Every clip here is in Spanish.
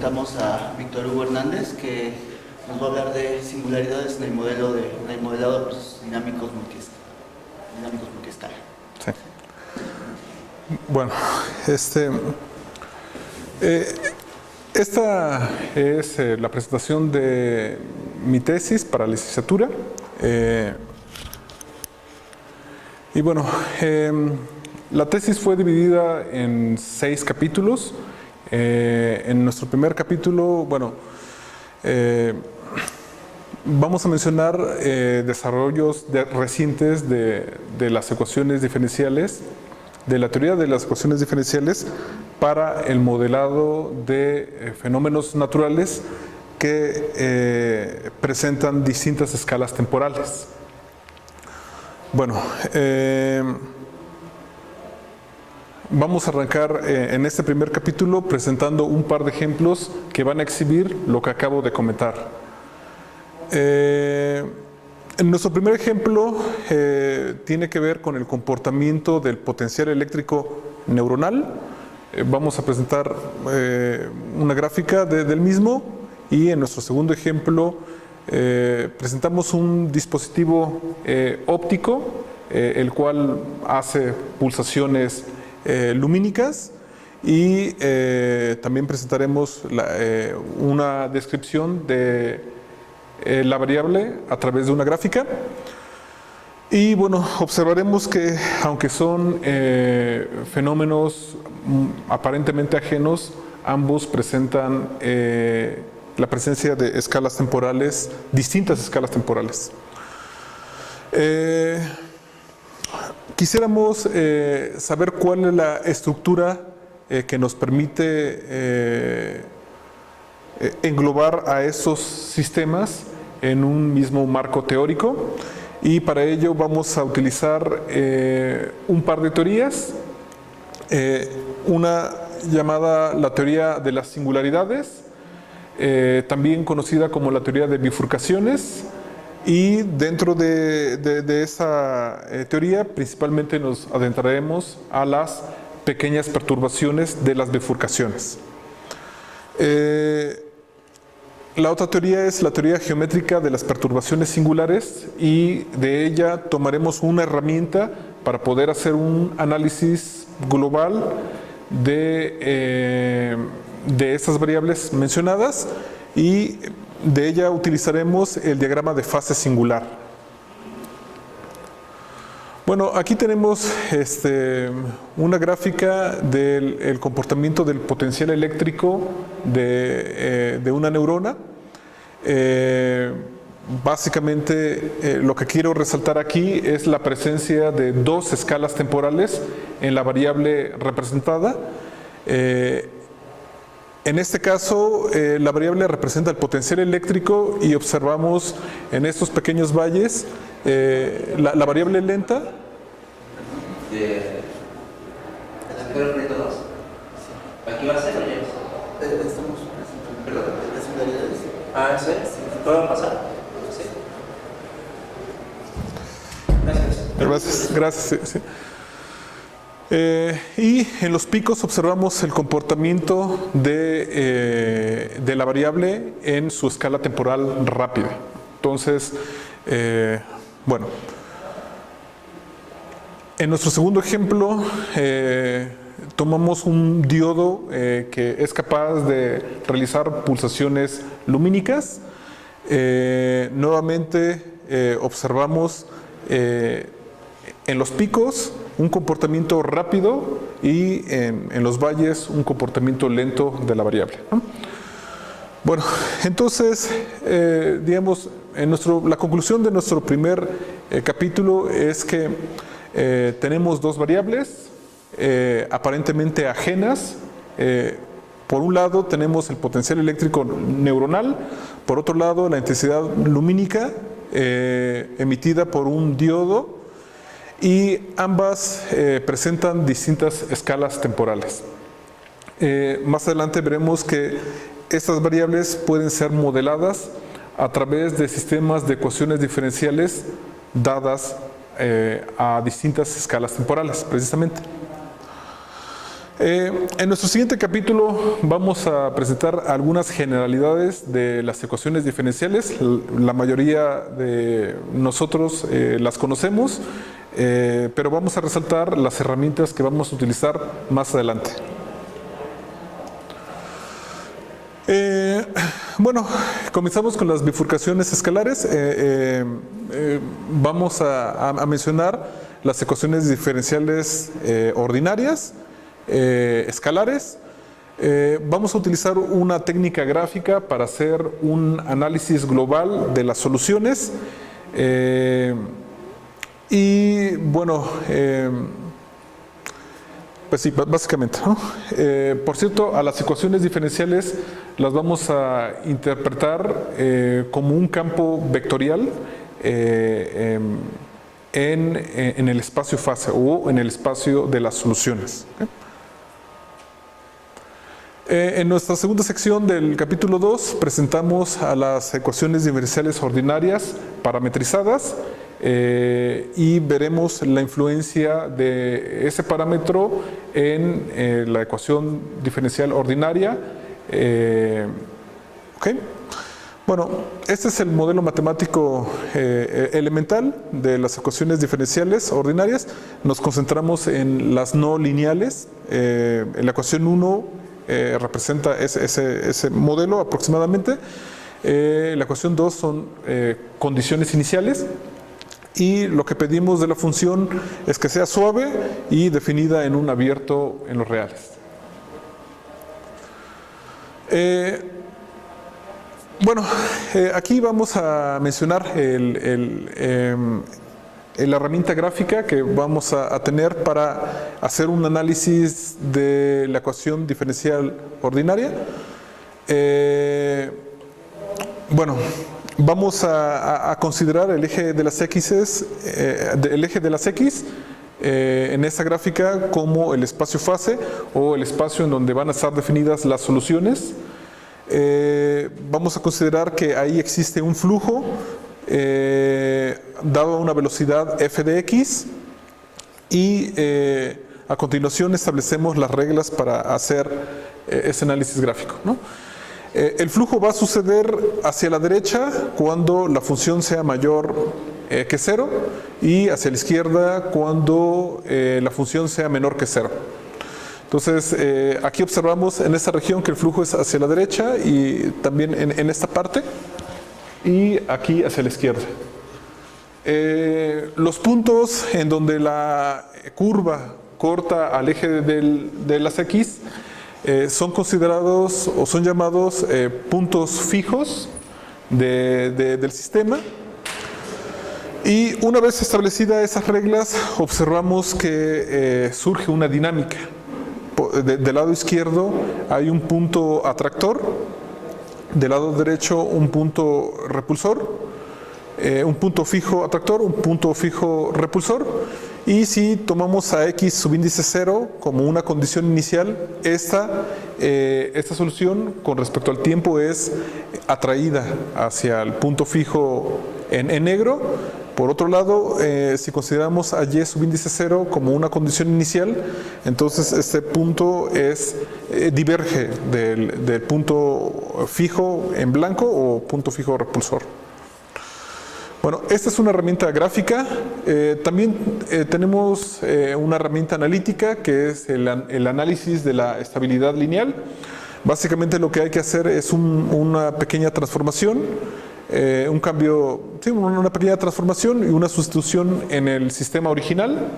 presentamos a Víctor Hugo Hernández, que nos va a hablar de singularidades en el modelado de dinámicos multiescala. Sí. Bueno, esta es la presentación de mi tesis para la licenciatura. Y bueno, la tesis fue dividida en 6 capítulos. En nuestro primer capítulo, bueno, vamos a mencionar desarrollos recientes de las ecuaciones diferenciales, de la teoría de las ecuaciones diferenciales para el modelado de fenómenos naturales que presentan distintas escalas temporales. Bueno, vamos a arrancar en este primer capítulo presentando un par de ejemplos que van a exhibir lo que acabo de comentar. En nuestro primer ejemplo tiene que ver con el comportamiento del potencial eléctrico neuronal. Vamos a presentar una gráfica del mismo, y en nuestro segundo ejemplo presentamos un dispositivo óptico el cual hace pulsaciones lumínicas, y también presentaremos una descripción de la variable a través de una gráfica. Y bueno, observaremos que aunque son fenómenos aparentemente ajenos, ambos presentan la presencia de escalas temporales, distintas escalas temporales. Quisiéramos saber cuál es la estructura que nos permite englobar a esos sistemas en un mismo marco teórico, y para ello vamos a utilizar un par de teorías, una llamada la teoría de las singularidades, también conocida como la teoría de bifurcaciones, y dentro de esa teoría principalmente nos adentraremos a las pequeñas perturbaciones de las bifurcaciones. La otra teoría es la teoría geométrica de las perturbaciones singulares, y de ella tomaremos una herramienta para poder hacer un análisis global de estas variables mencionadas, y de ella utilizaremos el diagrama de fase singular. Bueno, aquí tenemos una gráfica del comportamiento del potencial eléctrico de una neurona. Básicamente lo que quiero resaltar aquí es la presencia de 2 escalas temporales en la variable representada. En este caso, la variable representa el potencial eléctrico, y observamos en estos pequeños valles la variable lenta. ¿Aquí va a ser o ya? Estamos perdón, las singularidades. Ah, ¿sí? ¿Puedo pasar? Sí. Gracias. Gracias. Sí. Y en los picos observamos el comportamiento de la variable en su escala temporal rápida. Entonces, bueno, en nuestro segundo ejemplo tomamos un diodo que es capaz de realizar pulsaciones lumínicas. Nuevamente observamos en los picos un comportamiento rápido, y en los valles un comportamiento lento de la variable, ¿no? Bueno, entonces, digamos, la conclusión de nuestro primer capítulo es que tenemos 2 variables aparentemente ajenas. Por un lado tenemos el potencial eléctrico neuronal, por otro lado la intensidad lumínica emitida por un diodo, y ambas presentan distintas escalas temporales. Más adelante veremos que estas variables pueden ser modeladas a través de sistemas de ecuaciones diferenciales dadas a distintas escalas temporales, precisamente. En nuestro siguiente capítulo vamos a presentar algunas generalidades de las ecuaciones diferenciales. La mayoría de nosotros las conocemos, pero vamos a resaltar las herramientas que vamos a utilizar más adelante. Bueno, comenzamos con las bifurcaciones escalares. Vamos a mencionar las ecuaciones diferenciales ordinarias, escalares. Vamos a utilizar una técnica gráfica para hacer un análisis global de las soluciones. Y bueno, pues sí, básicamente, ¿no? Por cierto, a las ecuaciones diferenciales las vamos a interpretar como un campo vectorial en el espacio fase o en el espacio de las soluciones. ¿Okay? En nuestra segunda sección del capítulo 2 presentamos a las ecuaciones diferenciales ordinarias parametrizadas y veremos la influencia de ese parámetro en la ecuación diferencial ordinaria. ¿Okay? Bueno, este es el modelo matemático elemental de las ecuaciones diferenciales ordinarias. Nos concentramos en las no lineales. En la ecuación 1 representa ese modelo aproximadamente. La ecuación 2 son condiciones iniciales. Y lo que pedimos de la función es que sea suave y definida en un abierto en los reales. Bueno, aquí vamos a mencionar la herramienta gráfica que vamos a tener para hacer un análisis de la ecuación diferencial ordinaria. Bueno, vamos a considerar el eje de las X, en esta gráfica como el espacio fase o el espacio en donde van a estar definidas las soluciones. Vamos a considerar que ahí existe un flujo dado a una velocidad f de x y a continuación establecemos las reglas para hacer ese análisis gráfico, ¿no? El flujo va a suceder hacia la derecha cuando la función sea mayor que 0 y hacia la izquierda cuando la función sea menor que 0. Entonces, aquí observamos en esta región que el flujo es hacia la derecha y también en esta parte y aquí hacia la izquierda. Los puntos en donde la curva corta al eje de las X son considerados o son llamados puntos fijos del sistema. Y una vez establecidas esas reglas, observamos que surge una dinámica. Del lado izquierdo hay un punto atractor, del lado derecho un punto repulsor, un punto fijo atractor, un punto fijo repulsor. Y si tomamos a x subíndice 0 como una condición inicial, esta solución con respecto al tiempo es atraída hacia el punto fijo en negro. Por otro lado, si consideramos a y subíndice 0 como una condición inicial, entonces este punto diverge del punto fijo en blanco o punto fijo repulsor. Bueno, esta es una herramienta gráfica. También tenemos una herramienta analítica que es el análisis de la estabilidad lineal. Básicamente lo que hay que hacer es una pequeña transformación, un cambio, sí, una pequeña transformación y una sustitución en el sistema original.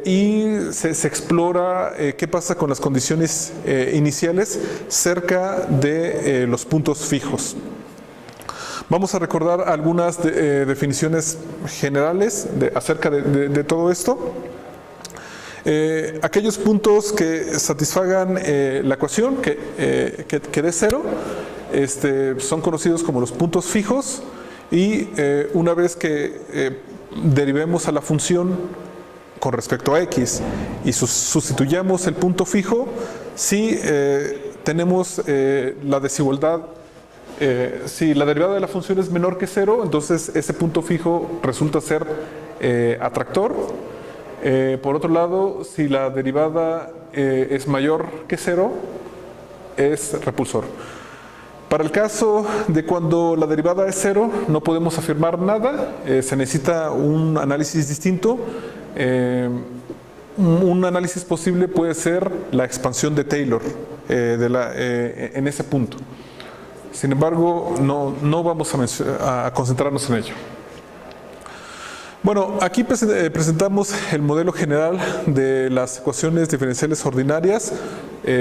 Y se explora qué pasa con las condiciones iniciales cerca de los puntos fijos. Vamos a recordar algunas definiciones generales acerca de todo esto. Aquellos puntos que satisfagan la ecuación, que dé 0, son conocidos como los puntos fijos y una vez que derivemos a la función con respecto a x y sustituyamos el punto fijo, si tenemos la desigualdad. Si la derivada de la función es menor que 0, entonces ese punto fijo resulta ser atractor. Por otro lado, si la derivada es mayor que 0, es repulsor. Para el caso de cuando la derivada es 0, no podemos afirmar nada, se necesita un análisis distinto. Un análisis posible puede ser la expansión de Taylor en ese punto. Sin embargo, no vamos a concentrarnos en ello. Bueno, aquí presentamos el modelo general de las ecuaciones diferenciales ordinarias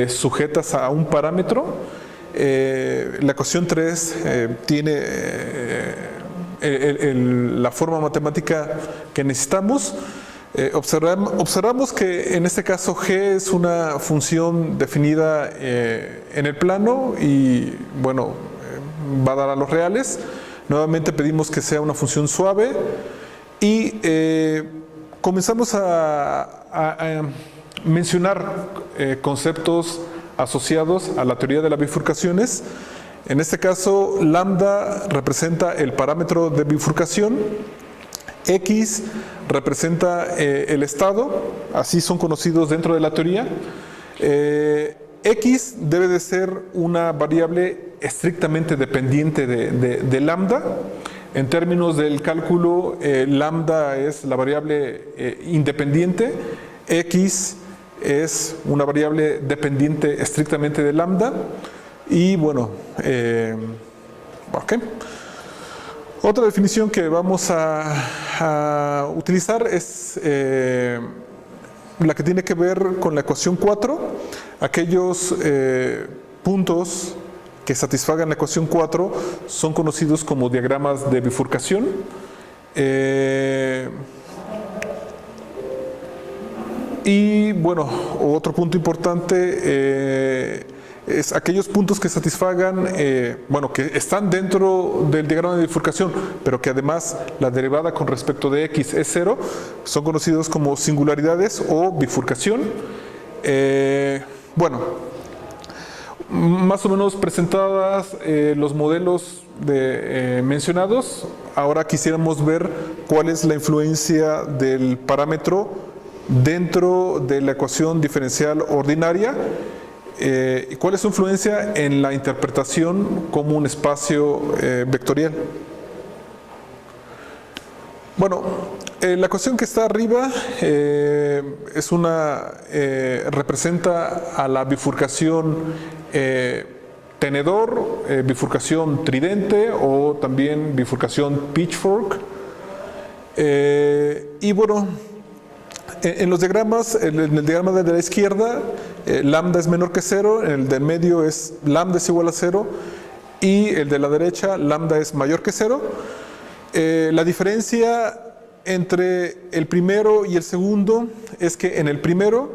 sujetas a un parámetro. La ecuación 3 tiene la forma matemática que necesitamos. Observamos que en este caso G es una función definida en el plano y bueno, va a dar a los reales. Nuevamente pedimos que sea una función suave y comenzamos a mencionar conceptos asociados a la teoría de las bifurcaciones. En este caso, lambda representa el parámetro de bifurcación, X representa el estado, así son conocidos dentro de la teoría. X debe de ser una variable estrictamente dependiente de lambda. En términos del cálculo, lambda es la variable independiente, X es una variable dependiente estrictamente de lambda. Y bueno, ok. Otra definición que vamos a utilizar es la que tiene que ver con la ecuación 4. Aquellos puntos que satisfagan la ecuación 4 son conocidos como diagramas de bifurcación. Y bueno, otro punto importante es aquellos puntos que satisfagan, bueno, que están dentro del diagrama de bifurcación, pero que además la derivada con respecto de X es 0, son conocidos como singularidades o bifurcación. Bueno, más o menos presentadas los modelos mencionados, ahora quisiéramos ver cuál es la influencia del parámetro dentro de la ecuación diferencial ordinaria. ¿Y cuál es su influencia en la interpretación como un espacio vectorial? Bueno, la ecuación que está arriba representa a la bifurcación tenedor, bifurcación tridente o también bifurcación pitchfork. Y bueno, en los diagramas, en el diagrama de la izquierda, lambda es menor que 0, en el del medio lambda es igual a 0 y el de la derecha, lambda es mayor que 0. La diferencia entre el primero y el segundo es que en el primero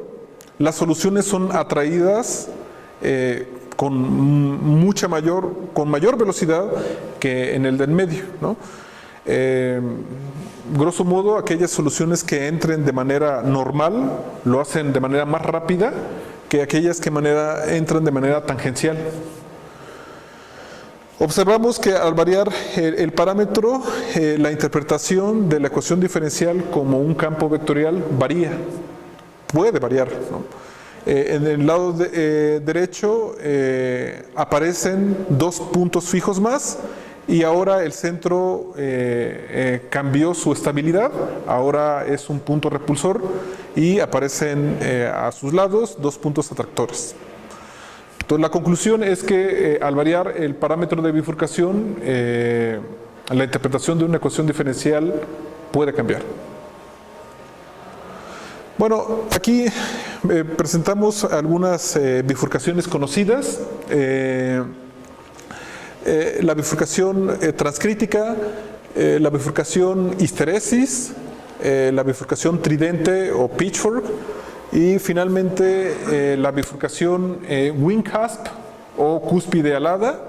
las soluciones son atraídas con mayor velocidad que en el del medio, ¿no? Grosso modo, aquellas soluciones que entren de manera normal lo hacen de manera más rápida que aquellas que entran de manera tangencial. Observamos que al variar el parámetro, la interpretación de la ecuación diferencial como un campo vectorial puede variar, ¿no? En el lado derecho aparecen dos puntos fijos más y ahora el centro cambió su estabilidad, ahora es un punto repulsor y aparecen a sus lados dos puntos atractores. Entonces la conclusión es que al variar el parámetro de bifurcación, la interpretación de una ecuación diferencial puede cambiar. Bueno, aquí presentamos algunas bifurcaciones conocidas. La bifurcación transcrítica, la bifurcación histeresis, la bifurcación tridente o pitchfork y finalmente la bifurcación wing cusp o cúspide alada.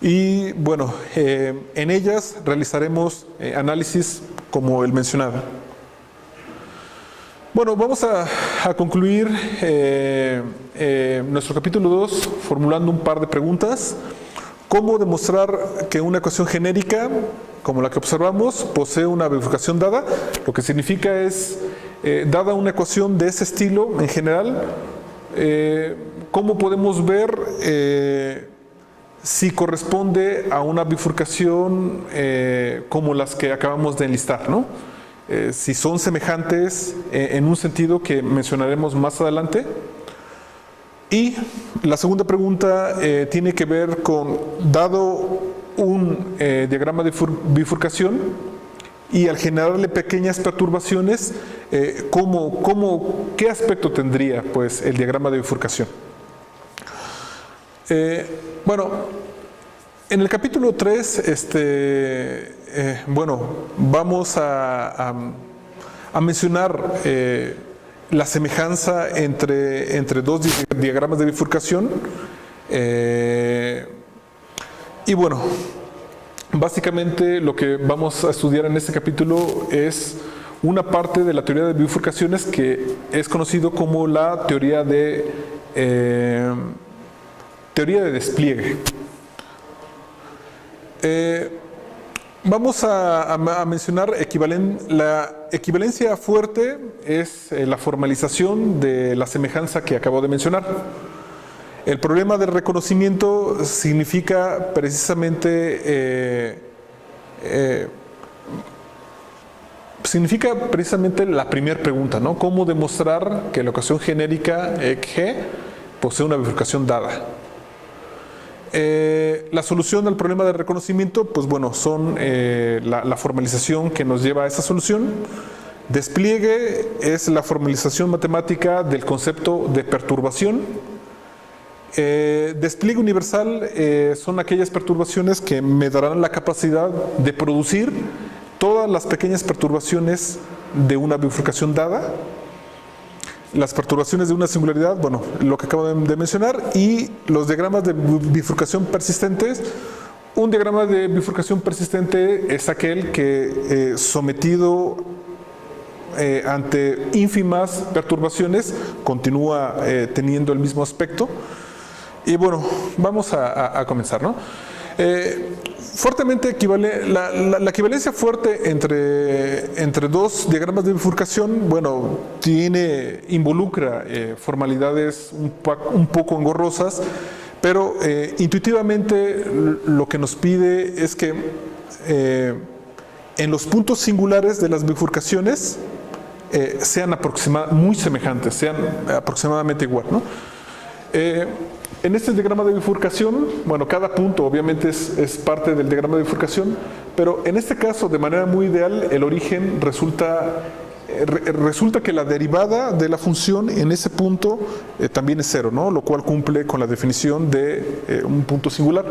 Y bueno, en ellas realizaremos análisis como el mencionado. Bueno, vamos a concluir nuestro capítulo 2 formulando un par de preguntas. ¿Cómo demostrar que una ecuación genérica, como la que observamos, posee una bifurcación dada? Lo que significa es dada una ecuación de ese estilo en general, ¿cómo podemos ver si corresponde a una bifurcación como las que acabamos de enlistar, ¿no? Si son semejantes en un sentido que mencionaremos más adelante. Y la segunda pregunta tiene que ver con, dado un diagrama de bifurcación y al generarle pequeñas perturbaciones, ¿qué aspecto tendría pues, el diagrama de bifurcación? Bueno, en el capítulo 3, vamos a mencionar la semejanza entre dos diagramas de bifurcación. Y bueno, básicamente lo que vamos a estudiar en este capítulo es una parte de la teoría de bifurcaciones que es conocido como la teoría de despliegue. Vamos a mencionar la equivalencia fuerte es la formalización de la semejanza que acabo de mencionar. El problema del reconocimiento significa precisamente la primera pregunta, ¿no? ¿Cómo demostrar que la ecuación genérica G posee una bifurcación dada? La solución al problema de reconocimiento, pues bueno, son la formalización que nos lleva a esa solución. Despliegue es la formalización matemática del concepto de perturbación. Despliegue universal son aquellas perturbaciones que me darán la capacidad de producir todas las pequeñas perturbaciones de una bifurcación dada. Las perturbaciones de una singularidad, bueno, lo que acabo de mencionar, y los diagramas de bifurcación persistentes. Un diagrama de bifurcación persistente es aquel que sometido ante ínfimas perturbaciones continúa teniendo el mismo aspecto. Y bueno, vamos a comenzar, ¿no? Fuertemente la equivalencia fuerte entre dos diagramas de bifurcación, bueno, involucra formalidades un poco engorrosas, pero intuitivamente lo que nos pide es que en los puntos singulares de las bifurcaciones sean muy semejantes, sean aproximadamente igual, ¿no? En este diagrama de bifurcación, bueno, cada punto obviamente es parte del diagrama de bifurcación, pero en este caso, de manera muy ideal, el origen resulta que la derivada de la función en ese punto también es cero, ¿no? Lo cual cumple con la definición de un punto singular.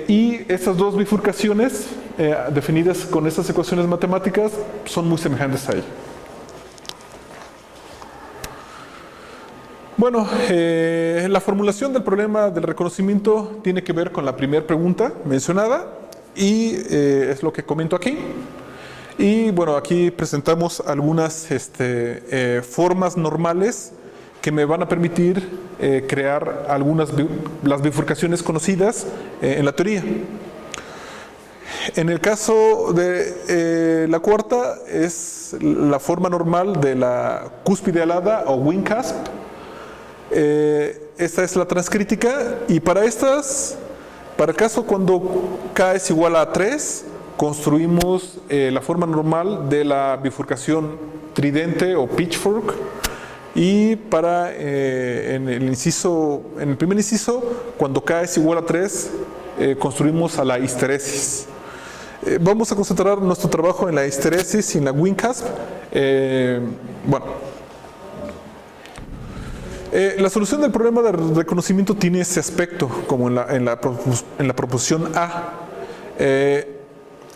Y estas dos bifurcaciones, definidas con estas ecuaciones matemáticas, son muy semejantes a ella. Bueno, la formulación del problema del reconocimiento tiene que ver con la primera pregunta mencionada y es lo que comento aquí. Y bueno, aquí presentamos algunas formas normales que me van a permitir crear las bifurcaciones conocidas en la teoría. En el caso de la cuarta es la forma normal de la cúspide alada o wing-cusp. Esta es la transcrítica y para el caso cuando K es igual a 3, construimos la forma normal de la bifurcación tridente o pitchfork y en el primer inciso, cuando K es igual a 3, construimos a la histeresis. Vamos a concentrar nuestro trabajo en la histeresis y en la wing-cusp. La solución del problema de reconocimiento tiene ese aspecto, como en la proposición A.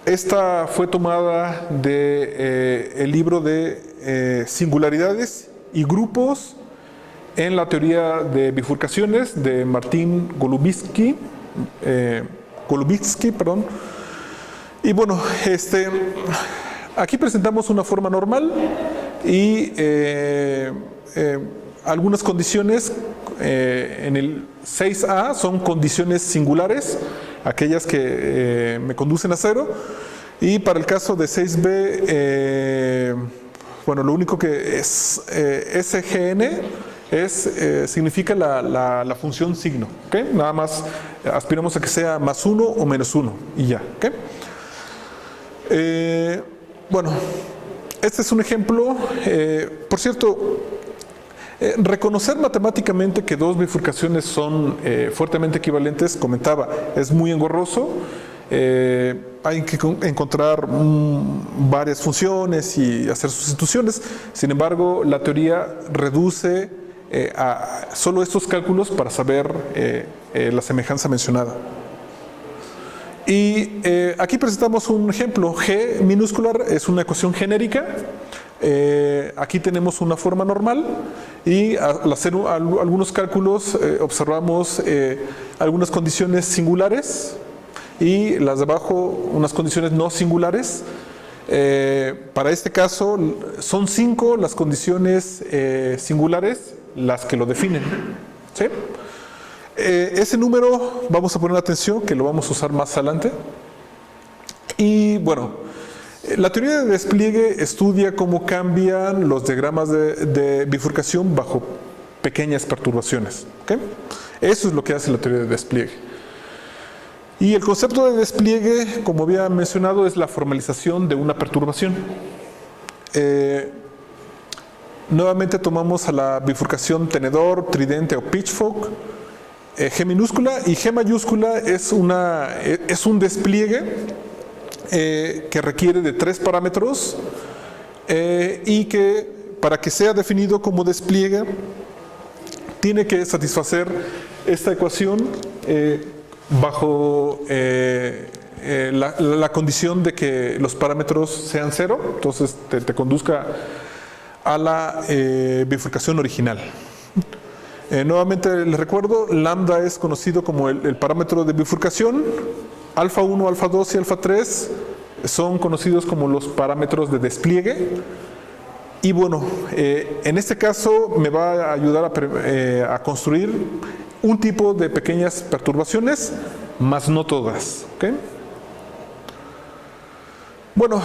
Esta fue tomada del libro de singularidades y grupos en la teoría de bifurcaciones de Martin Golubitsky. Y bueno, aquí presentamos una forma normal y algunas condiciones en el 6A son condiciones singulares, aquellas que me conducen a cero, y para el caso de 6B bueno, lo único que es SGN significa la función signo, ¿ok? Nada más aspiramos a que sea +1 o -1 y ya, ¿ok? Bueno, este es un ejemplo. Por cierto, reconocer matemáticamente que dos bifurcaciones son fuertemente equivalentes, comentaba, es muy engorroso. Hay que encontrar varias funciones y hacer sustituciones. Sin embargo, la teoría reduce a solo estos cálculos para saber la semejanza mencionada. Y aquí presentamos un ejemplo. G minúscula es una ecuación genérica. Aquí tenemos una forma normal y al hacer algunos cálculos observamos algunas condiciones singulares y las de abajo unas condiciones no singulares. Para este caso son 5 las condiciones singulares las que lo definen, ¿sí? Ese número vamos a poner atención que lo vamos a usar más adelante. Y bueno, la teoría de despliegue estudia cómo cambian los diagramas de bifurcación bajo pequeñas perturbaciones, ¿okay? Eso es lo que hace la teoría de despliegue. Y el concepto de despliegue, como había mencionado, es la formalización de una perturbación. Nuevamente tomamos a la bifurcación tenedor, tridente o pitchfork, G minúscula, y G mayúscula es un despliegue que requiere de 3 parámetros y que para que sea definido como despliegue tiene que satisfacer esta ecuación bajo la condición de que los parámetros sean 0, entonces te conduzca a la bifurcación original. Nuevamente les recuerdo, lambda es conocido como el parámetro de bifurcación, alfa 1, alfa 2 y alfa 3 son conocidos como los parámetros de despliegue. Y bueno, en este caso me va a ayudar a construir un tipo de pequeñas perturbaciones, mas no todas, ¿ok? Bueno,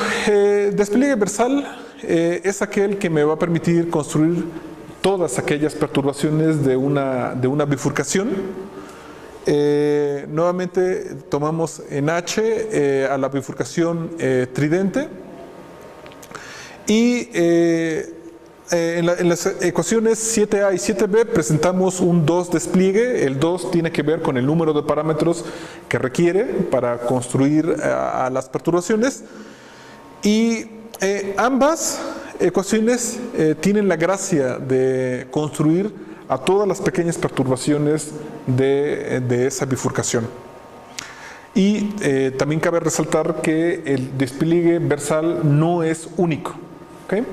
despliegue versal es aquel que me va a permitir construir todas aquellas perturbaciones de una bifurcación. Nuevamente tomamos en H a la bifurcación tridente y en las ecuaciones 7a y 7b presentamos un 2 despliegue. El 2 tiene que ver con el número de parámetros que requiere para construir a las perturbaciones, y ambas ecuaciones tienen la gracia de construir a todas las pequeñas perturbaciones de esa bifurcación. Y también cabe resaltar que el despliegue versal no es único, ¿okay?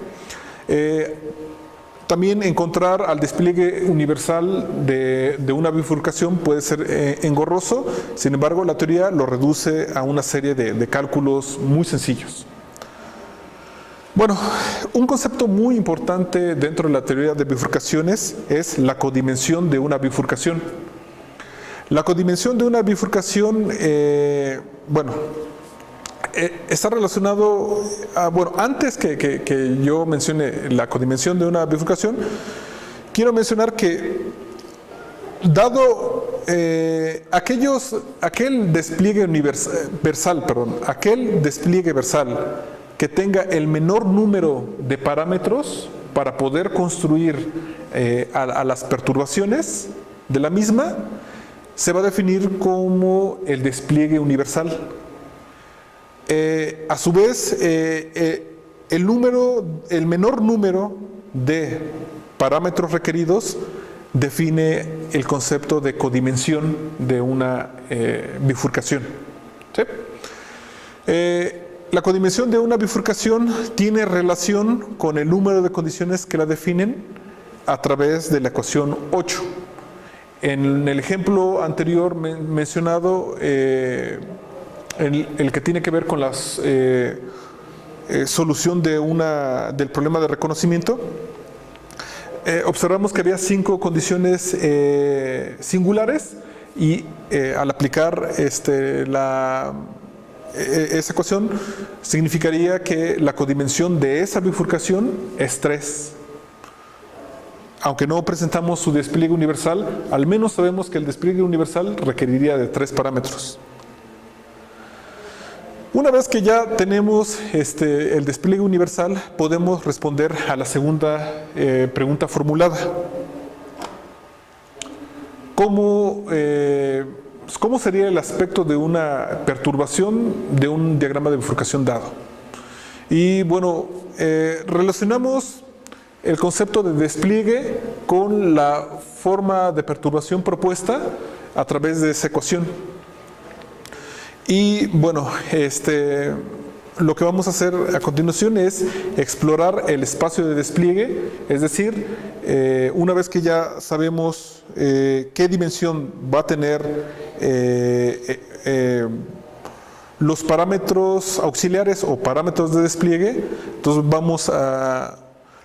También encontrar al despliegue universal de una bifurcación puede ser engorroso. Sin embargo, la teoría lo reduce a una serie de cálculos muy sencillos. Bueno, un concepto muy importante dentro de la teoría de bifurcaciones es la codimensión de una bifurcación. La codimensión de una bifurcación, está relacionado a, antes que yo mencione la codimensión de una bifurcación, quiero mencionar que dado aquel despliegue versal que tenga el menor número de parámetros para poder construir a las perturbaciones de la misma, se va a definir como el despliegue universal. A su vez, el menor número de parámetros requeridos define el concepto de codimensión de una bifurcación, ¿sí? La codimensión de una bifurcación tiene relación con el número de condiciones que la definen a través de la ecuación 8. En el ejemplo anterior mencionado, el que tiene que ver con la solución del problema de reconocimiento, observamos que había 5 condiciones singulares y al aplicar esa ecuación significaría que la codimensión de esa bifurcación es 3. Aunque no presentamos su despliegue universal, al menos sabemos que el despliegue universal requeriría de 3 parámetros. Una vez que ya tenemos el despliegue universal, podemos responder a la segunda pregunta formulada. ¿Cómo sería el aspecto de una perturbación de un diagrama de bifurcación dado? Y bueno, relacionamos el concepto de despliegue con la forma de perturbación propuesta a través de esa ecuación. Y bueno, lo que vamos a hacer a continuación es explorar el espacio de despliegue, es decir, una vez que ya sabemos qué dimensión va a tener los parámetros auxiliares o parámetros de despliegue, entonces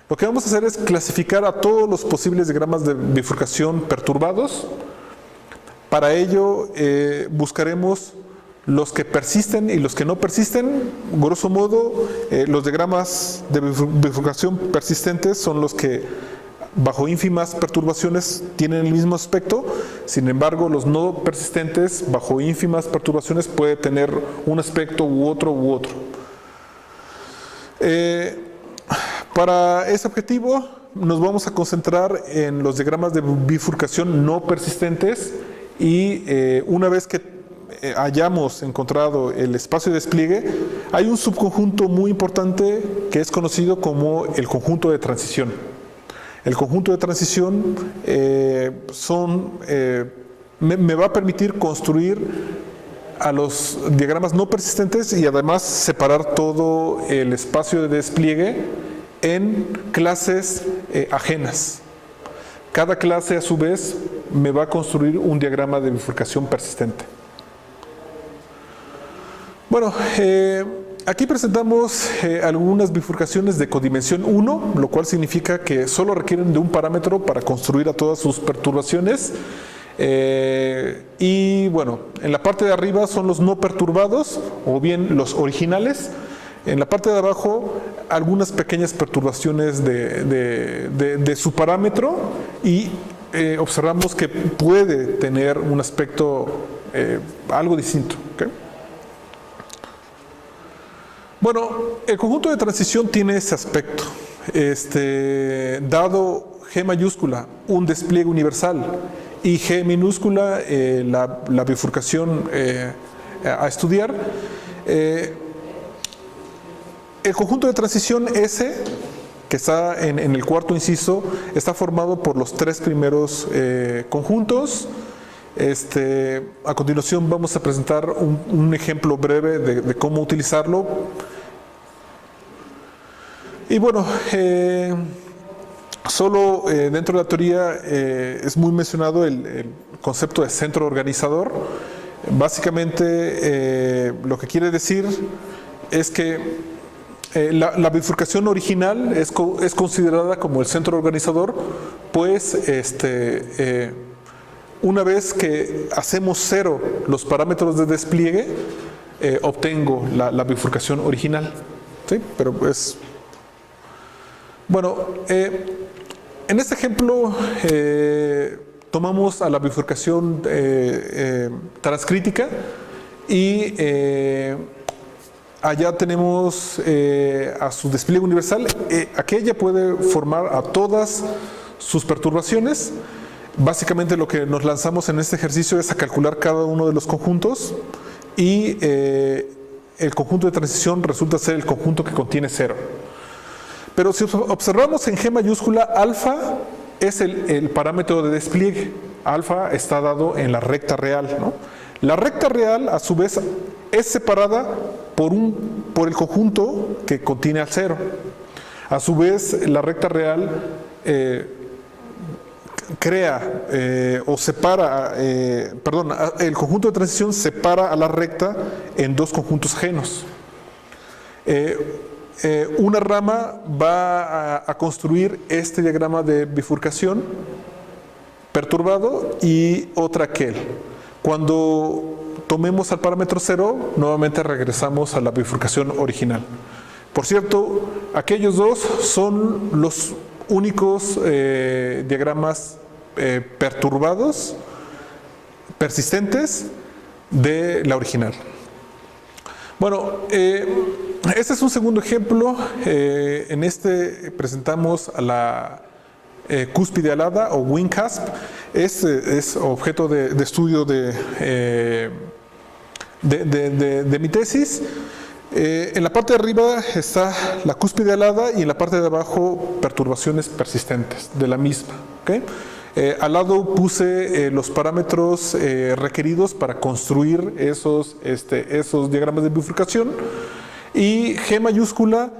lo que vamos a hacer es clasificar a todos los posibles diagramas de bifurcación perturbados. Para ello buscaremos los que persisten y los que no persisten. Grosso modo, los diagramas de bifurcación persistentes son los que bajo ínfimas perturbaciones tienen el mismo aspecto. Sin embargo, los no persistentes bajo ínfimas perturbaciones puede tener un aspecto u otro. Para ese objetivo nos vamos a concentrar en los diagramas de bifurcación no persistentes y una vez que hayamos encontrado el espacio de despliegue, hay un subconjunto muy importante que es conocido como el conjunto de transición. El conjunto de transición me va a permitir construir a los diagramas no persistentes y además separar todo el espacio de despliegue en clases ajenas. Cada clase a su vez me va a construir un diagrama de bifurcación persistente. Bueno, aquí presentamos algunas bifurcaciones de codimensión 1, lo cual significa que solo requieren de un parámetro para construir a todas sus perturbaciones. Y bueno, en la parte de arriba son los no perturbados o bien los originales. En la parte de abajo algunas pequeñas perturbaciones de su parámetro y observamos que puede tener un aspecto algo distinto. ¿Okay? Bueno, el conjunto de transición tiene ese aspecto. Dado G mayúscula un despliegue universal y G minúscula la bifurcación a estudiar, el conjunto de transición S, que está en el cuarto inciso, está formado por los 3 primeros conjuntos. A continuación vamos a presentar un ejemplo breve de cómo utilizarlo. Y bueno, solo dentro de la teoría es muy mencionado el concepto de centro organizador. Básicamente lo que quiere decir es que la bifurcación original es considerada como el centro organizador, pues una vez que hacemos 0 los parámetros de despliegue, obtengo la bifurcación original. ¿Sí? Pero pues, bueno, en este ejemplo tomamos a la bifurcación transcrítica y allá tenemos a su despliegue universal. Aquella puede formar a todas sus perturbaciones. Básicamente lo que nos lanzamos en este ejercicio es a calcular cada uno de los conjuntos y el conjunto de transición resulta ser el conjunto que contiene 0. Pero si observamos en G mayúscula, alfa es el parámetro de despliegue. Alfa está dado en la recta real, ¿no? La recta real, a su vez, es separada por el conjunto que contiene al 0. A su vez, la recta real crea o separa, el conjunto de transición separa a la recta en 2 conjuntos ajenos. Una rama va a construir este diagrama de bifurcación perturbado y otra aquel. Cuando tomemos al parámetro 0, nuevamente regresamos a la bifurcación original. Por cierto, aquellos dos son los únicos diagramas perturbados, persistentes de la original. Bueno, este es un segundo ejemplo. En este presentamos a la cúspide alada o wing cusp. Es objeto de estudio de mi tesis. En la parte de arriba está la cúspide alada y en la parte de abajo perturbaciones persistentes de la misma. ¿Okay? Al lado puse los parámetros requeridos para construir esos diagramas de bifurcación, y G mayúscula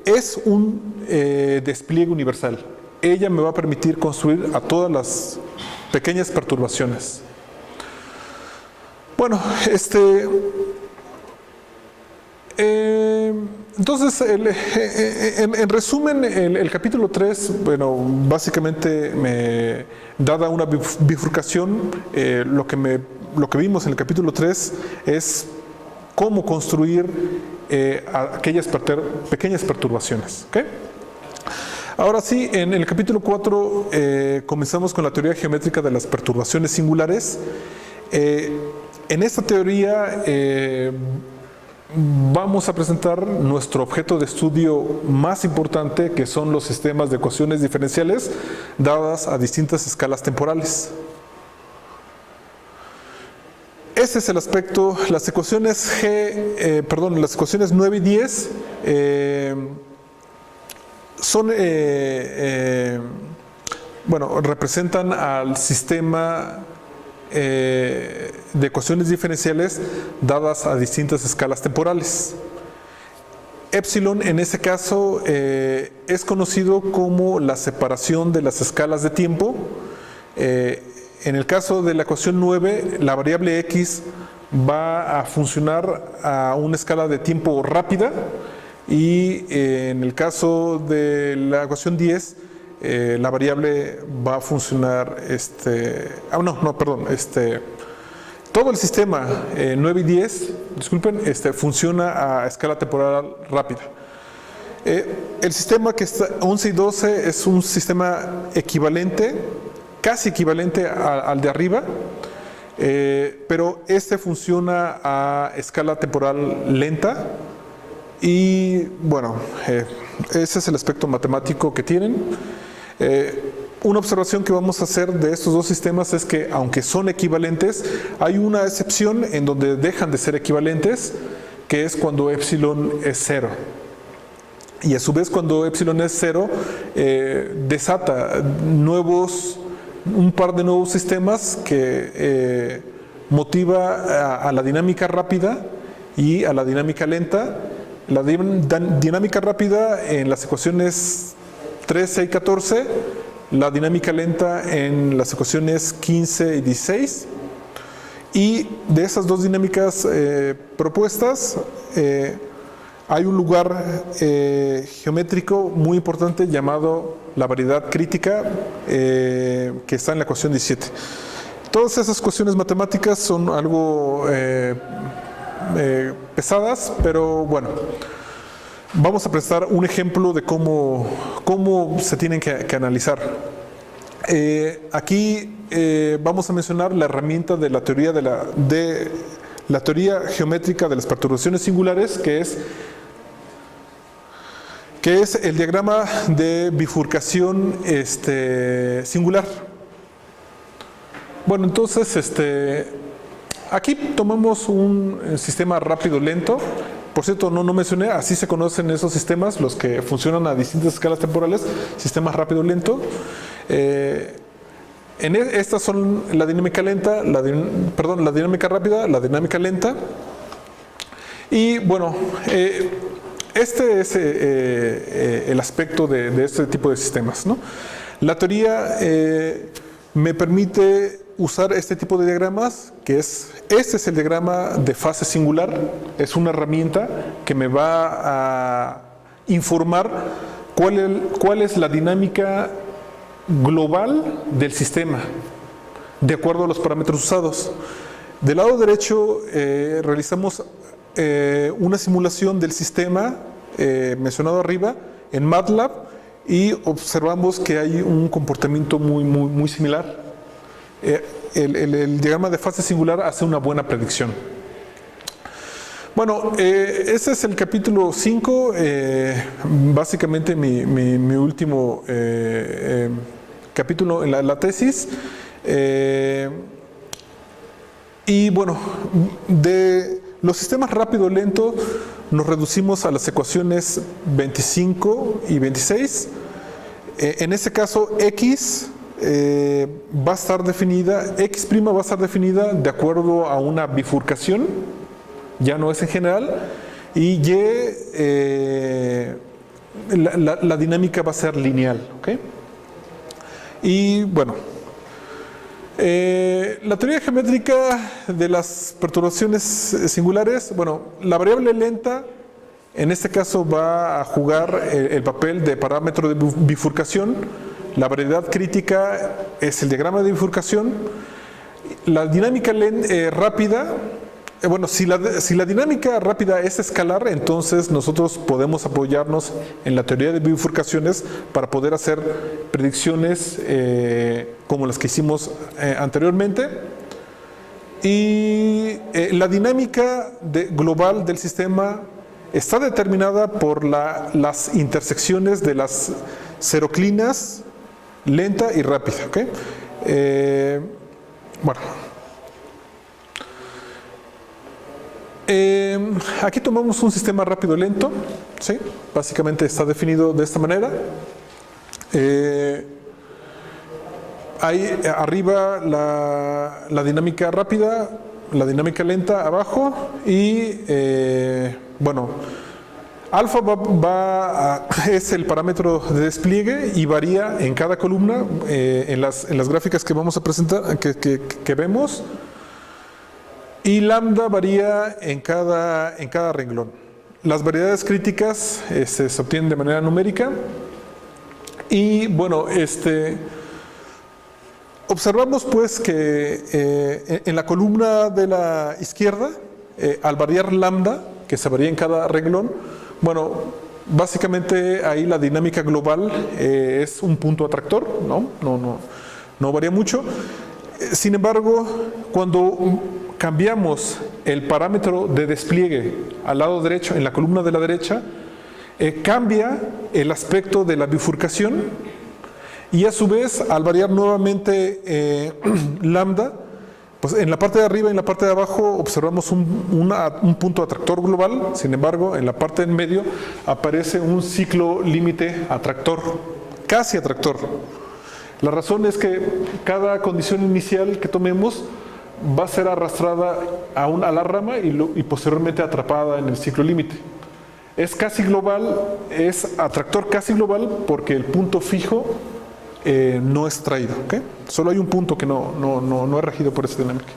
es un despliegue universal. Ella me va a permitir construir a todas las pequeñas perturbaciones. Bueno, entonces, en resumen, el capítulo 3, bueno, básicamente dada una bifurcación, lo que vimos en el capítulo 3 es cómo construir aquellas pequeñas perturbaciones. ¿Okay? Ahora sí, en el capítulo 4 comenzamos con la teoría geométrica de las perturbaciones singulares. En esta teoría vamos a presentar nuestro objeto de estudio más importante, que son los sistemas de ecuaciones diferenciales dadas a distintas escalas temporales. Ese es el aspecto. Las ecuaciones las ecuaciones 9 y 10 representan al sistema de ecuaciones diferenciales dadas a distintas escalas temporales. Epsilon en ese caso es conocido como la separación de las escalas de tiempo. En el caso de la ecuación 9, la variable x va a funcionar a una escala de tiempo rápida, y en el caso de la ecuación 10, la variable va a funcionar, todo el sistema 9 y 10, disculpen, funciona a escala temporal rápida. El sistema que está 11 y 12 es un sistema equivalente, casi equivalente al de arriba, pero funciona a escala temporal lenta. Y bueno, ese es el aspecto matemático que tienen. Una observación que vamos a hacer de estos dos sistemas es que, aunque son equivalentes, hay una excepción en donde dejan de ser equivalentes, que es cuando epsilon es 0. Y a su vez, cuando epsilon es 0, desata un par de nuevos sistemas que motiva a la dinámica rápida y a la dinámica lenta. La dinámica rápida en las ecuaciones 13 y 14, la dinámica lenta en las ecuaciones 15 y 16. Y de esas dos dinámicas propuestas, hay un lugar geométrico muy importante llamado la variedad crítica, que está en la ecuación 17. Todas esas cuestiones matemáticas son algo pesadas, pero bueno, vamos a prestar un ejemplo de cómo se tienen que analizar. Aquí vamos a mencionar la herramienta de la teoría de la teoría geométrica de las perturbaciones singulares, que es el diagrama de bifurcación singular. Bueno, entonces aquí tomamos un sistema rápido-lento. Por cierto, no mencioné, así se conocen esos sistemas, los que funcionan a distintas escalas temporales, sistemas rápido-lento. Estas son la dinámica lenta, la dinámica rápida, la dinámica lenta. Y bueno, este es el aspecto de este tipo de sistemas, ¿no? La teoría me permite usar este tipo de diagramas, este es el diagrama de fase singular. Es una herramienta que me va a informar cuál es la dinámica global del sistema de acuerdo a los parámetros usados. Del lado derecho realizamos una simulación del sistema mencionado arriba en MATLAB y observamos que hay un comportamiento muy similar. El diagrama de fase singular hace una buena predicción. Bueno, ese es el capítulo 5, básicamente mi último capítulo en la tesis. Y bueno, de los sistemas rápido-lento nos reducimos a las ecuaciones 25 y 26. En este caso, X va a estar definida, X' va a estar definida de acuerdo a una bifurcación, ya no es en general, y Y, la dinámica va a ser lineal, ¿ok? Y bueno, la teoría geométrica de las perturbaciones singulares, bueno, la variable lenta en este caso va a jugar el papel de parámetro de bifurcación. La variedad crítica es el diagrama de bifurcación. La dinámica rápida, bueno, si la dinámica rápida es escalar, entonces nosotros podemos apoyarnos en la teoría de bifurcaciones para poder hacer predicciones como las que hicimos anteriormente. Y la dinámica global del sistema está determinada por las intersecciones de las seroclinas lenta y rápida, ¿ok? Bueno. Aquí tomamos un sistema rápido-lento, ¿sí? Básicamente está definido de esta manera. Hay arriba la dinámica rápida, la dinámica lenta abajo y bueno, alfa es el parámetro de despliegue y varía en cada columna en las gráficas que vamos a presentar, que vemos. Y lambda varía en cada renglón. Las variedades críticas se obtienen de manera numérica. Y bueno, observamos pues que en la columna de la izquierda, al variar lambda, que se varía en cada renglón, bueno, básicamente ahí la dinámica global es un punto atractor, no varía mucho. Sin embargo, cuando cambiamos el parámetro de despliegue al lado derecho, en la columna de la derecha, cambia el aspecto de la bifurcación y a su vez, al variar nuevamente lambda, pues en la parte de arriba y en la parte de abajo observamos un punto atractor global. Sin embargo, en la parte en medio aparece un ciclo límite atractor, casi atractor. La razón es que cada condición inicial que tomemos va a ser arrastrada a la rama y posteriormente atrapada en el ciclo límite. Es casi global, es atractor casi global porque el punto fijo no es traído, ¿okay? Solo hay un punto que no es regido por esa dinámica.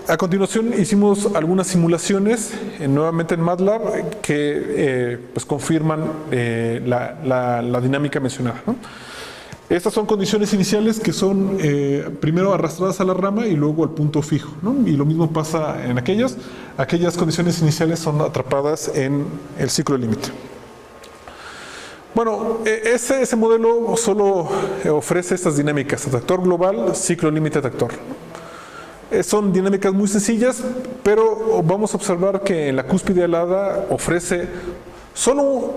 A continuación hicimos algunas simulaciones nuevamente en MATLAB que pues confirman la dinámica mencionada, ¿no? Estas son condiciones iniciales que son primero arrastradas a la rama y luego al punto fijo, ¿no? Y lo mismo pasa en aquellas condiciones iniciales son atrapadas en el ciclo límite. Bueno, ese modelo solo ofrece estas dinámicas: atractor global, ciclo límite atractor. Son dinámicas muy sencillas, pero vamos a observar que en la cúspide alada ofrece solo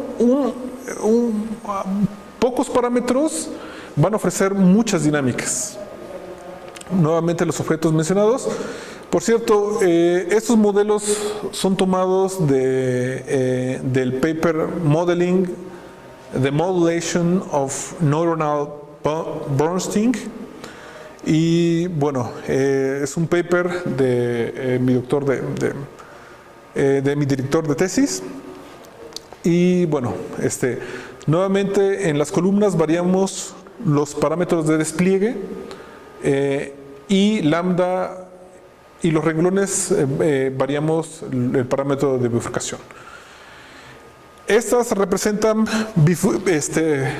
pocos parámetros, van a ofrecer muchas dinámicas. Nuevamente los objetos mencionados. Por cierto, estos modelos son tomados del paper Modeling the Modulation of Neuronal Bernstein. Y bueno, es un paper de mi director de tesis. Y bueno, nuevamente en las columnas variamos los parámetros de despliegue y lambda, y los renglones variamos el parámetro de bifurcación. Estas representan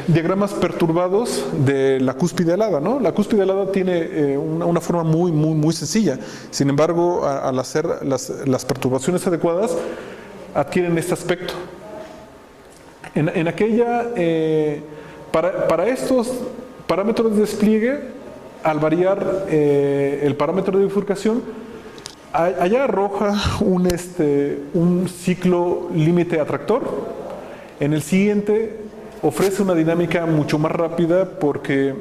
diagramas perturbados de la cúspide alada, ¿no? La cúspide alada tiene una forma muy sencilla. Sin embargo, al hacer las perturbaciones adecuadas, adquieren este aspecto. En aquella, para estos parámetros de despliegue, al variar el parámetro de bifurcación, allá arroja un ciclo límite atractor. En el siguiente ofrece una dinámica mucho más rápida porque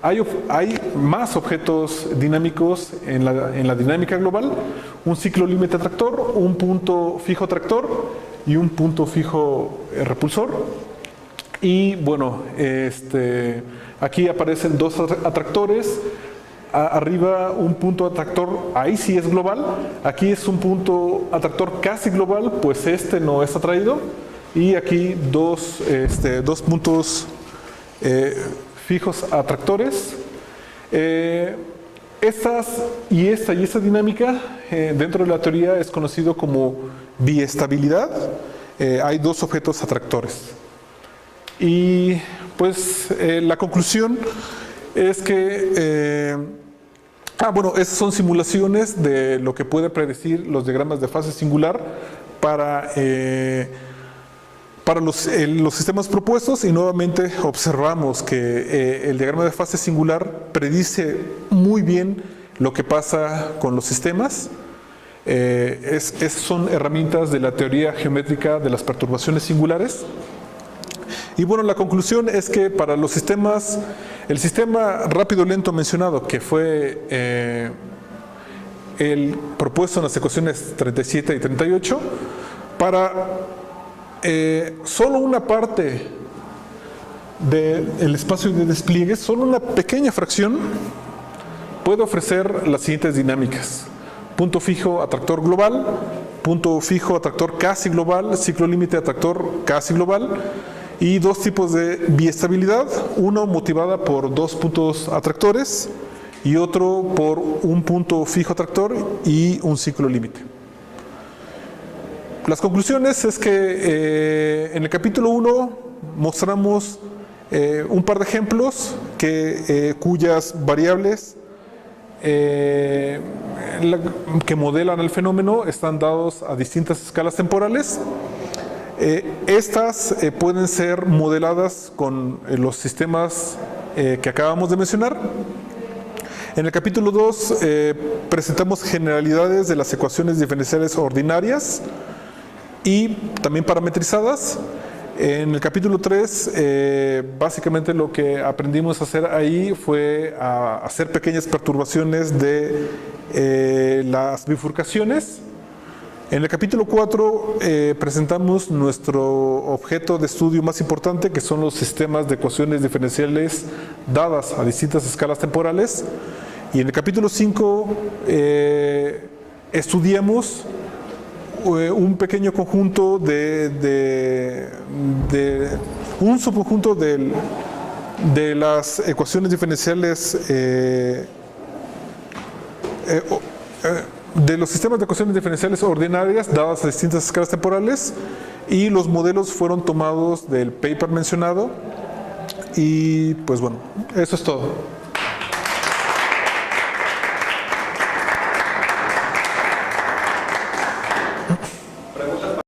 hay más objetos dinámicos en la dinámica global, un ciclo límite atractor, un punto fijo atractor y un punto fijo repulsor. Y bueno, aquí aparecen dos atractores. Arriba un punto atractor, ahí sí es global. Aquí es un punto atractor casi global, pues no es atraído. Y aquí dos puntos fijos atractores. Esta dinámica dentro de la teoría es conocido como biestabilidad. Hay dos objetos atractores. Y pues la conclusión es que esas son simulaciones de lo que pueden predecir los diagramas de fase singular para los sistemas propuestos, y nuevamente observamos que el diagrama de fase singular predice muy bien lo que pasa con los sistemas. Son herramientas de la teoría geométrica de las perturbaciones singulares. Y bueno, la conclusión es que para los sistemas, el sistema rápido-lento mencionado, que fue el propuesto en las ecuaciones 37 y 38, para solo una parte del espacio de despliegue, solo una pequeña fracción, puede ofrecer las siguientes dinámicas: punto fijo atractor global, punto fijo atractor casi global, ciclo límite atractor casi global, y dos tipos de biestabilidad, uno motivada por dos puntos atractores y otro por un punto fijo atractor y un ciclo límite. Las conclusiones es que en el capítulo 1 mostramos un par de ejemplos cuyas variables que modelan el fenómeno están dados a distintas escalas temporales. Estas pueden ser modeladas con los sistemas que acabamos de mencionar. En el capítulo 2 presentamos generalidades de las ecuaciones diferenciales ordinarias y también parametrizadas. En el capítulo 3 básicamente lo que aprendimos a hacer ahí fue a hacer pequeñas perturbaciones de las bifurcaciones. En el capítulo 4 presentamos nuestro objeto de estudio más importante, que son los sistemas de ecuaciones diferenciales dadas a distintas escalas temporales. Y en el capítulo 5 estudiamos un pequeño conjunto un subconjunto de las ecuaciones diferenciales de los sistemas de ecuaciones diferenciales ordinarias dadas a distintas escalas temporales, y los modelos fueron tomados del paper mencionado. Y pues bueno, eso es todo.